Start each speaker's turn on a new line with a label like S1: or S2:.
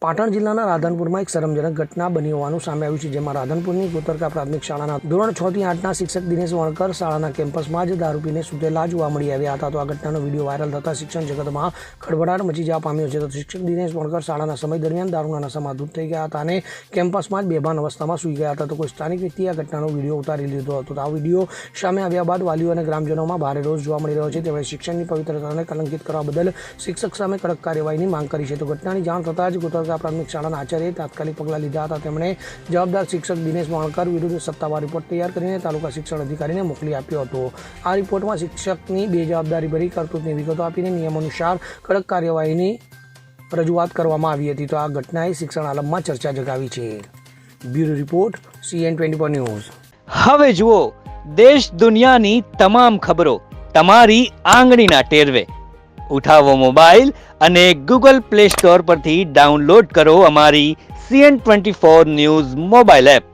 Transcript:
S1: પાટણ જિલ્લાના રાધનપુરમાં એક શરમજનક ઘટના બની હોવાનું સામે આવ્યું છે, જેમાં રાધનપુરની કોતરકા પ્રાથમિક શાળાના ધોરણ 6 થી 8ના શિક્ષક દિનેશ વણકર શાળાના કેમ્પસમાં જ દારૂ પીને સૂતેલા જોવા મળી આવ્યા હતા. તો આ ઘટનાનો વિડીયો વાયરલ થતાં શિક્ષણ જગતમાં ખળભળાટ મચી જવા પામ્યો છે. તો શિક્ષક દિનેશ વણકર શાળાના સમય દરમિયાન દારૂના નશામાં ધૂત થઈ ગયા હતા અને કેમ્પસમાં જ બેભાન અવસ્થામાં સૂઈ ગયા હતા. તો કોઈ સ્થાનિક વ્યક્તિએ આ ઘટનાનો વિડીયો ઉતારી લીધો હતો. તો આ વિડીયો સામે આવ્યા બાદ વાલીઓ અને ગ્રામજનોમાં ભારે રોષ જોવા મળી રહ્યો છે. તેમણે શિક્ષણની પવિત્રતાને કલંકિત કરવા બદલ શિક્ષક સામે કડક કાર્યવાહીની માંગ કરી છે. તો ઘટનાની જાણ થતાં જ કોતરકા પ્રાથમિક શાળાના આચાર્યએ તાત્કાલિક પગલાં લીધા હતા. તેમણે જવાબદાર શિક્ષક દિનેશ વણકર વિરુદ્ધ સત્તાવાર રિપોર્ટ તૈયાર કરીને તાલુકા શિક્ષણ અધિકારીને મોકલી આપ્યો હતો. આ રિપોર્ટમાં શિક્ષકની બેજવાબદારી ભરી કરતૂતની વિગતો આપીને નિયમાનુસાર કડક કાર્યવાહીની રજૂઆત કરવામાં આવી હતી. તો આ ઘટનાએ શિક્ષણ આલમમાં ચર્ચા જગાવી છે. Bureau report CN24 news.
S2: હવે જુઓ દેશ દુનિયાની તમામ ખબરો તમારી આંગળીના ટેરવે. ઉઠાવો મોબાઈલ અને Google Play Store પરથી ડાઉનલોડ કરો અમારી CN24 ન્યૂઝ મોબાઈલ એપ.